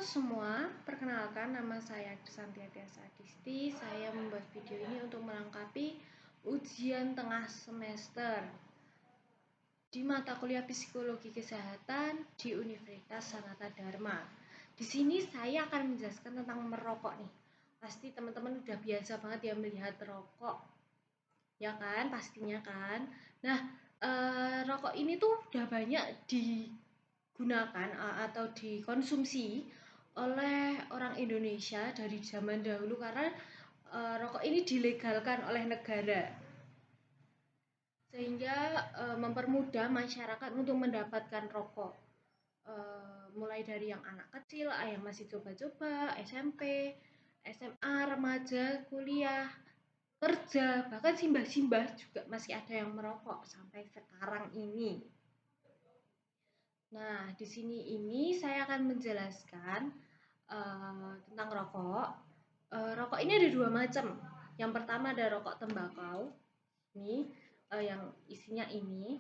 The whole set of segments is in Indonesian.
semua, perkenalkan nama saya Krisanti Tiasa Adisti. Saya membuat video ini untuk melengkapi ujian tengah semester di mata kuliah Psikologi Kesehatan di Universitas Sanata Dharma. Di sini saya akan menjelaskan tentang merokok nih. Pasti teman-teman udah biasa banget ya melihat rokok, ya kan? Pastinya kan. Nah, rokok ini tuh udah banyak digunakan atau dikonsumsi oleh orang Indonesia dari zaman dahulu karena rokok ini dilegalkan oleh negara sehingga mempermudah masyarakat untuk mendapatkan rokok, mulai dari yang anak kecil, yang masih coba-coba, SMP, SMA, remaja, kuliah, kerja, bahkan simbah-simbah juga masih ada yang merokok sampai sekarang ini. Nah, di sini saya akan menjelaskan tentang rokok. Rokok ini ada dua macam. Yang pertama ada rokok tembakau, ini yang isinya ini,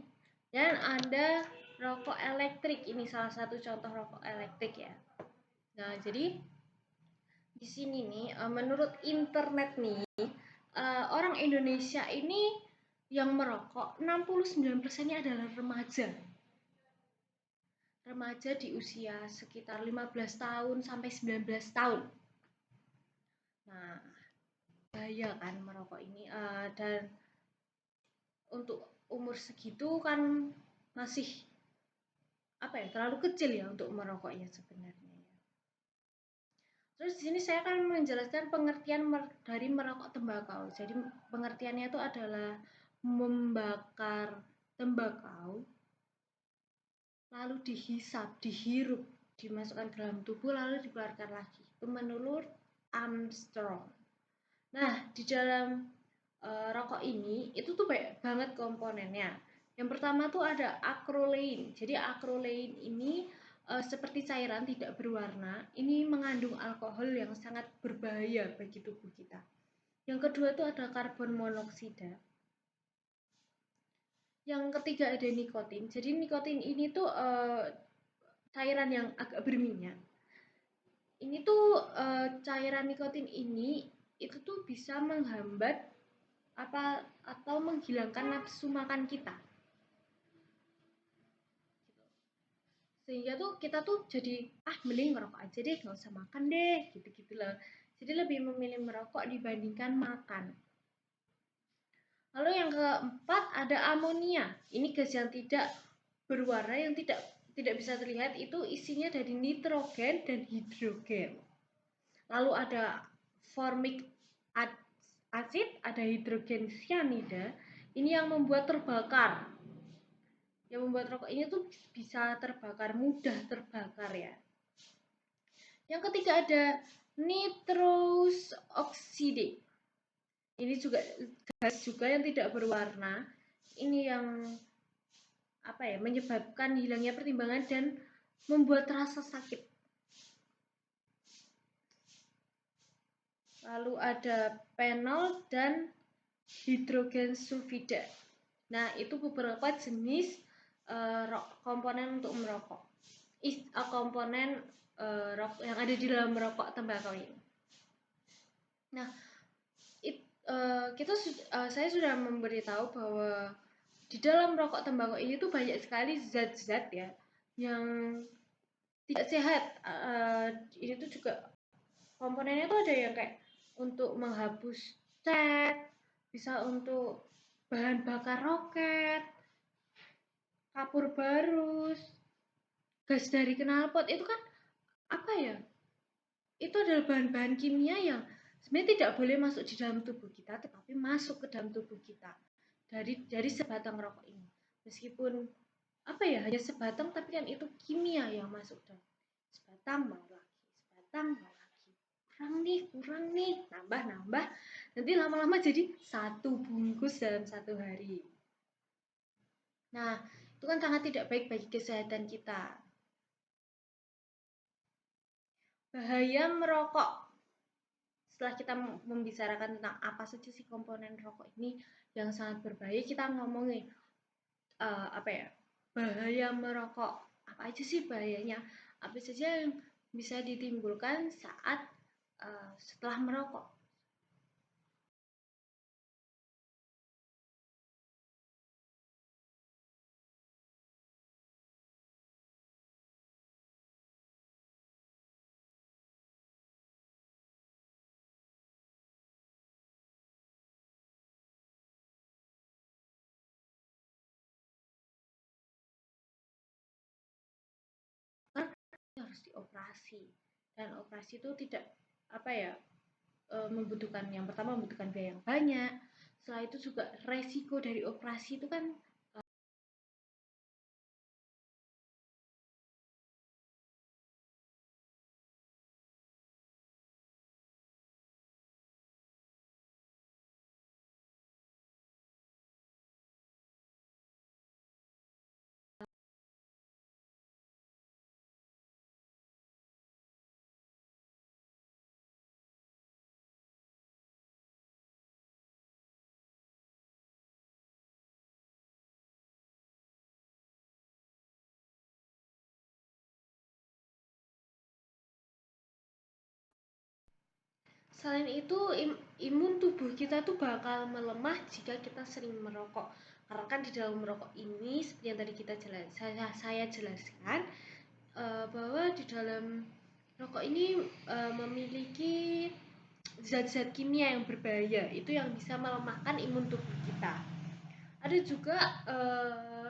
dan ada rokok elektrik. Ini salah satu contoh rokok elektrik ya. Nah, jadi di sini nih, menurut internet nih, orang Indonesia ini yang merokok 69%-nya adalah remaja. Remaja di usia sekitar 15 tahun sampai 19 tahun. Nah, bahaya kan merokok ini, dan untuk umur segitu kan masih terlalu kecil ya untuk merokoknya sebenarnya ya. Terus di sini saya akan menjelaskan pengertian dari merokok tembakau. Jadi pengertiannya itu adalah membakar tembakau lalu dihisap, dihirup, dimasukkan ke dalam tubuh lalu dikeluarkan lagi. Itu menurut Armstrong. Nah, di dalam rokok ini itu tuh banyak banget komponennya. Yang pertama tuh ada acrolein. Jadi acrolein ini seperti cairan tidak berwarna. Ini mengandung alkohol yang sangat berbahaya bagi tubuh kita. Yang kedua tuh ada karbon monoksida. Yang ketiga ada nikotin. Jadi nikotin ini tuh cairan yang agak berminyak. Ini tuh cairan nikotin ini itu tuh bisa menghambat atau menghilangkan nafsu makan kita. Sehingga tuh kita tuh jadi mending ngerokok aja deh, nggak usah makan deh, gitu-gitu loh. Jadi lebih memilih merokok dibandingkan makan. Lalu yang keempat ada amonia. Ini gas yang tidak berwarna yang tidak bisa terlihat, itu isinya dari nitrogen dan hidrogen. Lalu ada formic acid, ada hidrogen cyanida. Ini yang membuat terbakar. Yang membuat rokok ini tuh bisa terbakar, mudah terbakar ya. Yang ketiga ada nitrous oxide. Ini juga gas juga yang tidak berwarna. Ini yang menyebabkan hilangnya pertimbangan dan membuat rasa sakit. Lalu ada phenol dan hidrogen sulfida. Nah, itu beberapa jenis komponen untuk merokok. Komponen yang ada di dalam merokok tembakau ini. Nah, saya sudah memberitahu bahwa di dalam rokok tembakau ini tuh banyak sekali zat-zat ya yang tidak sehat. Ini tuh juga komponennya tuh ada yang kayak untuk menghapus cat, bisa untuk bahan bakar roket, kapur barus, gas dari knalpot. Itu kan itu adalah bahan-bahan kimia yang sebenarnya tidak boleh masuk di dalam tubuh kita, tetapi masuk ke dalam tubuh kita dari sebatang rokok ini. Meskipun hanya sebatang, tapi kan itu kimia yang masuk dalam sebatang, mau lagi sebatang, mau lagi kurang nih, nambah, nanti lama-lama jadi satu bungkus dalam satu hari. Nah, itu kan sangat tidak baik bagi kesehatan kita. Bahaya merokok. Setelah kita membicarakan tentang apa saja sih komponen rokok ini yang sangat berbahaya, kita ngomongin bahaya merokok. Apa aja sih bahayanya? Apa saja yang bisa ditimbulkan saat setelah merokok. Harus dioperasi, dan operasi itu tidak apa ya, membutuhkan, yang pertama membutuhkan biaya yang banyak. Setelah itu juga resiko dari operasi itu kan selain itu imun tubuh kita tuh bakal melemah jika kita sering merokok. Karena kan di dalam merokok ini seperti yang tadi saya jelaskan, bahwa di dalam rokok ini memiliki zat-zat kimia yang berbahaya, itu yang bisa melemahkan imun tubuh kita. Ada juga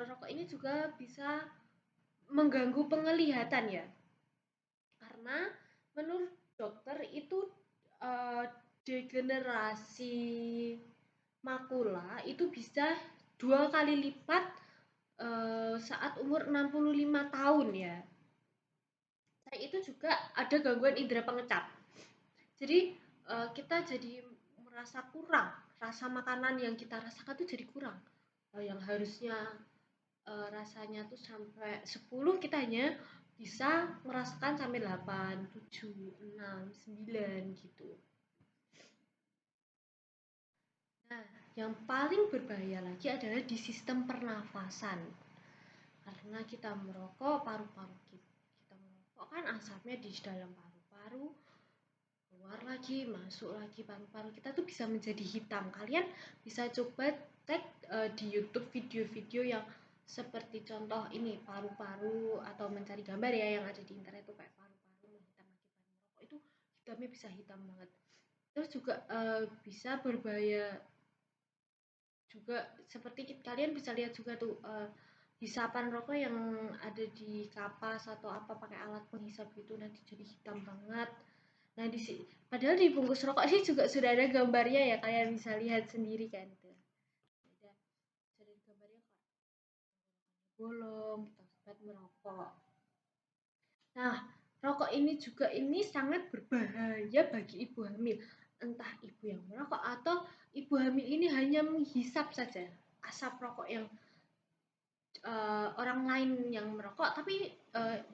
rokok ini juga bisa mengganggu penglihatan ya, karena menurut dokter itu uh, degenerasi makula itu bisa 2 kali lipat saat umur 65 tahun ya. Nah, itu juga ada gangguan indera pengecap. Jadi kita jadi merasa kurang, rasa makanan yang kita rasakan tuh jadi kurang. Yang harusnya rasanya tuh sampai 10, kita hanya bisa merasakan sampai 8, 7, 6, 9 gitu. Nah, yang paling berbahaya lagi adalah di sistem pernafasan. Karena kita merokok, paru-paru kita merokok kan asapnya di dalam paru-paru, keluar lagi, masuk lagi paru-paru kita tuh bisa menjadi hitam. Kalian bisa coba cek di YouTube video-video yang seperti contoh ini paru-paru, atau mencari gambar ya yang ada di internet tuh kayak paru-paru menghitam akibat merokok, itu hitamnya bisa hitam banget. Terus juga bisa berbahaya juga, seperti kalian bisa lihat juga tuh hisapan rokok yang ada di kapas atau apa pakai alat penghisap gitu, nanti jadi hitam banget. Nah, padahal di bungkus rokok sih juga sudah ada gambarnya ya, kalian bisa lihat sendiri kan tuh. Ada gambarnya kok, bolong gitu akibat merokok. Nah, rokok ini juga sangat berbahaya bagi ibu hamil. Entah ibu yang merokok atau ibu hamil ini hanya menghisap saja asap rokok yang orang lain yang merokok, tapi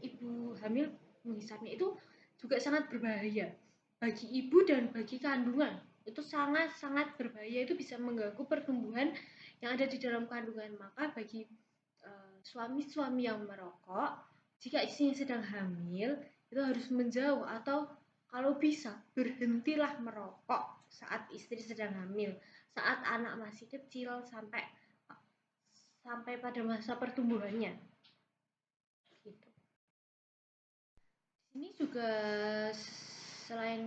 ibu hamil menghisapnya, itu juga sangat berbahaya bagi ibu dan bagi kandungan. Itu sangat-sangat berbahaya, itu bisa mengganggu pertumbuhan yang ada di dalam kandungan. Maka bagi suami-suami yang merokok, jika istrinya sedang hamil, itu harus menjauh, atau kalau bisa berhentilah merokok saat istri sedang hamil, saat anak masih kecil, sampai pada masa pertumbuhannya gitu. Ini juga selain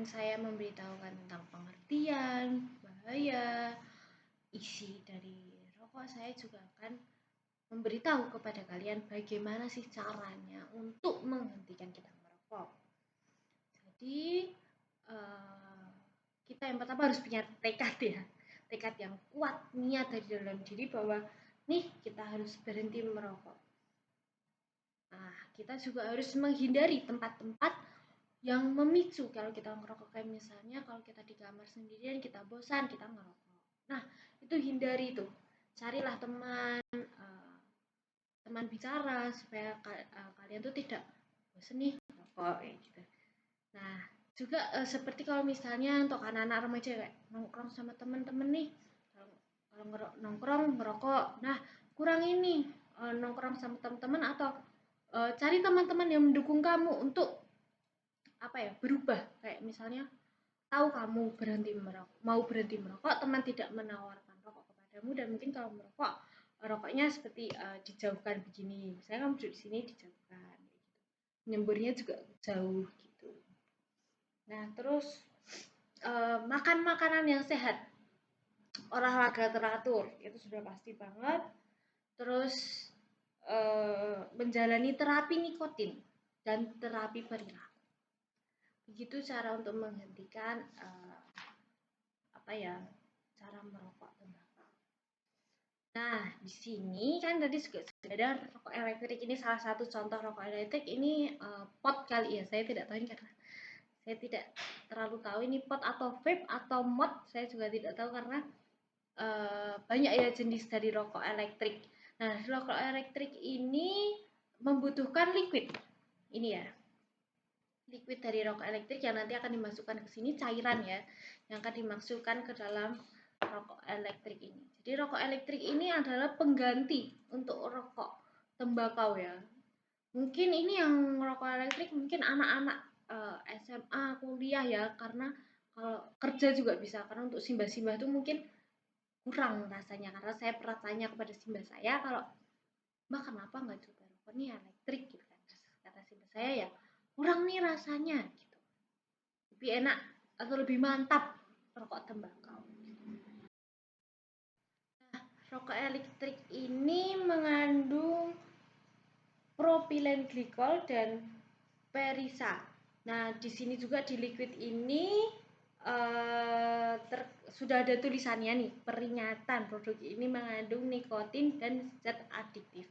saya memberitahukan tentang pengertian, bahaya, isi dari rokok, saya juga akan memberitahu kepada kalian bagaimana sih caranya untuk menghentikan kita merokok. Jadi kita yang pertama harus punya tekad ya, tekad yang kuat, niat dari dalam diri bahwa nih kita harus berhenti merokok. Nah, kita juga harus menghindari tempat-tempat yang memicu kalau kita ngerokok, kayak misalnya kalau kita di kamar sendirian, kita bosan, kita ngerokok. Nah, itu hindari tuh. Carilah teman, teman bicara supaya kalian tuh tidak bosan nih ngerokok gitu. Nah, juga seperti kalau misalnya untuk anak-anak remaja kayak nongkrong sama teman-teman nih, kalau nongkrong ngerokok, nah kurang ini nongkrong sama teman-teman, atau cari teman-teman yang mendukung kamu untuk apa ya, berubah. Kayak misalnya tahu kamu mau berhenti merokok, teman tidak menawarkan rokok kepadamu, dan mungkin kalau merokok rokoknya seperti dijauhkan begini, misalnya kamu duduk di sini dijauhkan, nyemburnya juga jauh gitu. Nah terus makan makanan yang sehat, olahraga teratur itu sudah pasti banget. Terus menjalani terapi nikotin dan terapi perilaku. Begitu cara untuk menghentikan apa ya, cara merokok tembakau. Nah, di sini kan tadi sudah ada rokok elektrik. Ini salah satu contoh rokok elektrik. Ini pot kali ya, saya tidak tahu ini karena saya tidak terlalu tahu ini pot atau vape atau mod, saya juga tidak tahu karena banyak ya jenis dari rokok elektrik. Nah, rokok elektrik ini membutuhkan liquid. Ini ya, liquid dari rokok elektrik yang nanti akan dimasukkan ke sini, cairan ya, yang akan dimasukkan ke dalam rokok elektrik ini. Jadi rokok elektrik ini adalah pengganti untuk rokok tembakau ya. Mungkin ini yang rokok elektrik mungkin anak-anak SMA, kuliah ya, karena kalau kerja juga bisa, karena untuk simbah-simbah itu mungkin kurang rasanya, karena saya pernah tanya kepada simbah saya, kalau Mbak kenapa nggak coba rokok nih elektrik gitu kan, kata simbah saya ya kurang nih rasanya gitu, lebih enak atau lebih mantap rokok tembakau. Nah, rokok elektrik ini mengandung propilen glikol dan perisa. Nah, di sini juga di liquid ini sudah ada tulisannya nih, peringatan produk ini mengandung nikotin dan zat adiktif.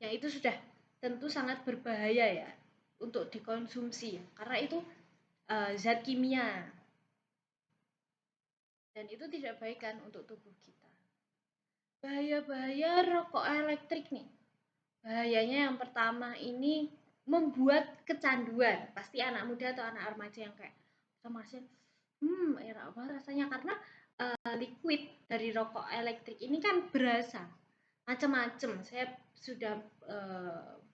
Yang itu sudah tentu sangat berbahaya ya untuk dikonsumsi karena itu zat kimia dan itu tidak baik kan untuk tubuh kita. Bahaya-bahaya rokok elektrik nih. Bahayanya yang pertama ini membuat kecanduan. Pasti anak muda atau anak remaja yang kayak sama sih, enak banget rasanya, karena liquid dari rokok elektrik ini kan berasa macam-macam. Saya sudah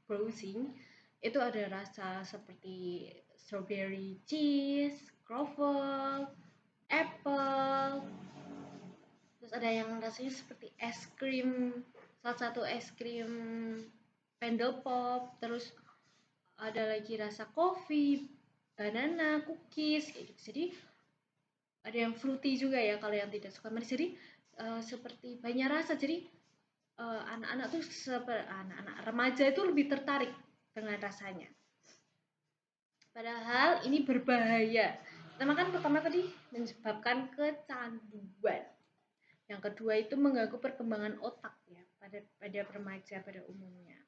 browsing, itu ada rasa seperti strawberry cheese, croffle, apple, terus ada yang rasanya seperti es krim, salah satu es krim Pendle Pop, terus ada lagi rasa kopi, banana, cookies kayak gitu. Jadi ada yang fruity juga ya kalau yang tidak suka manis. Jadi seperti banyak rasa. Jadi anak-anak tuh anak-anak remaja itu lebih tertarik dengan rasanya. Padahal ini berbahaya. Pertama tadi menyebabkan kecanduan. Yang kedua itu mengganggu perkembangan otak ya pada remaja pada umumnya.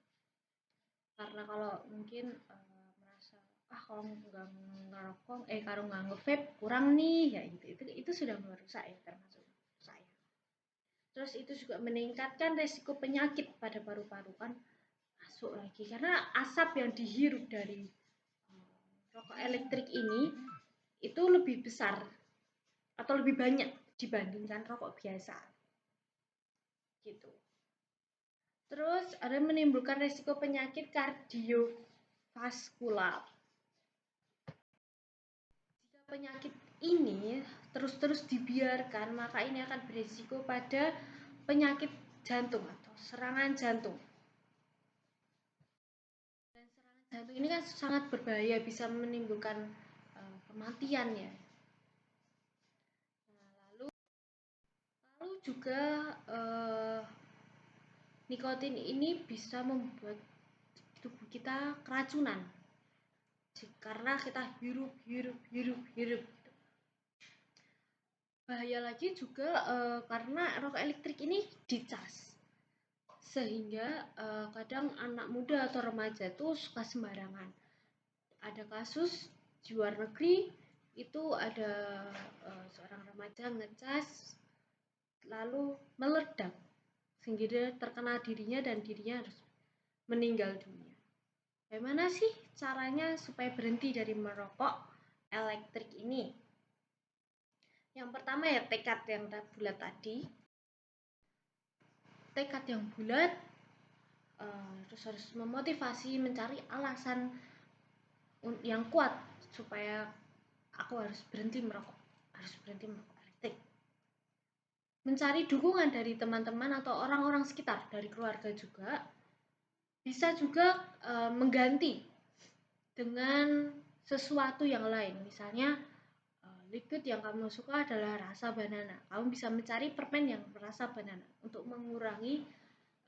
Karena kalau mungkin merasa kalau nggak ngerokok kalau nggak nge-vape kurang nih ya, itu sudah merusak ya, termasuk saya. Terus itu juga meningkatkan resiko penyakit pada paru-paru kan masuk lagi karena asap yang dihirup dari rokok elektrik ini itu lebih besar atau lebih banyak dibandingkan rokok biasa gitu. Terus ada menimbulkan resiko penyakit kardiovaskular. Jika penyakit ini terus-terus dibiarkan, maka ini akan berisiko pada penyakit jantung atau serangan jantung. Dan serangan jantung ini kan sangat berbahaya, bisa menimbulkan kematian ya. Nah, lalu juga nikotin ini bisa membuat tubuh kita keracunan karena kita hirup. Bahaya lagi juga karena rokok elektrik ini dicas, sehingga kadang anak muda atau remaja itu suka sembarangan. Ada kasus di luar negeri itu ada seorang remaja ngecas lalu meledak sehingga dia terkena dirinya dan dirinya harus meninggal dunia. Bagaimana sih caranya supaya berhenti dari merokok elektrik ini? Yang pertama ya tekad yang bulat tadi. Tekad yang bulat, terus harus memotivasi, mencari alasan yang kuat supaya aku harus berhenti merokok elektrik. Mencari dukungan dari teman-teman atau orang-orang sekitar, dari keluarga juga. Bisa juga mengganti dengan sesuatu yang lain. Misalnya liquid yang kamu suka adalah rasa banana. Kamu bisa mencari permen yang berasa banana untuk mengurangi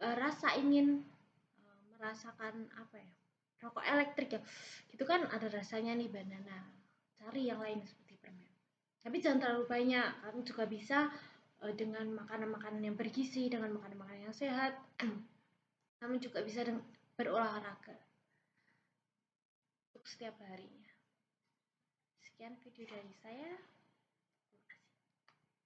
rasa ingin merasakan apa ya, rokok elektrik ya. Itu kan ada rasanya nih banana. Cari yang lain seperti permen. Tapi jangan terlalu banyak. Kamu juga bisa dengan makanan-makanan yang bergizi, dengan makanan-makanan yang sehat. Kamu juga bisa berolahraga untuk setiap harinya. Sekian video dari saya.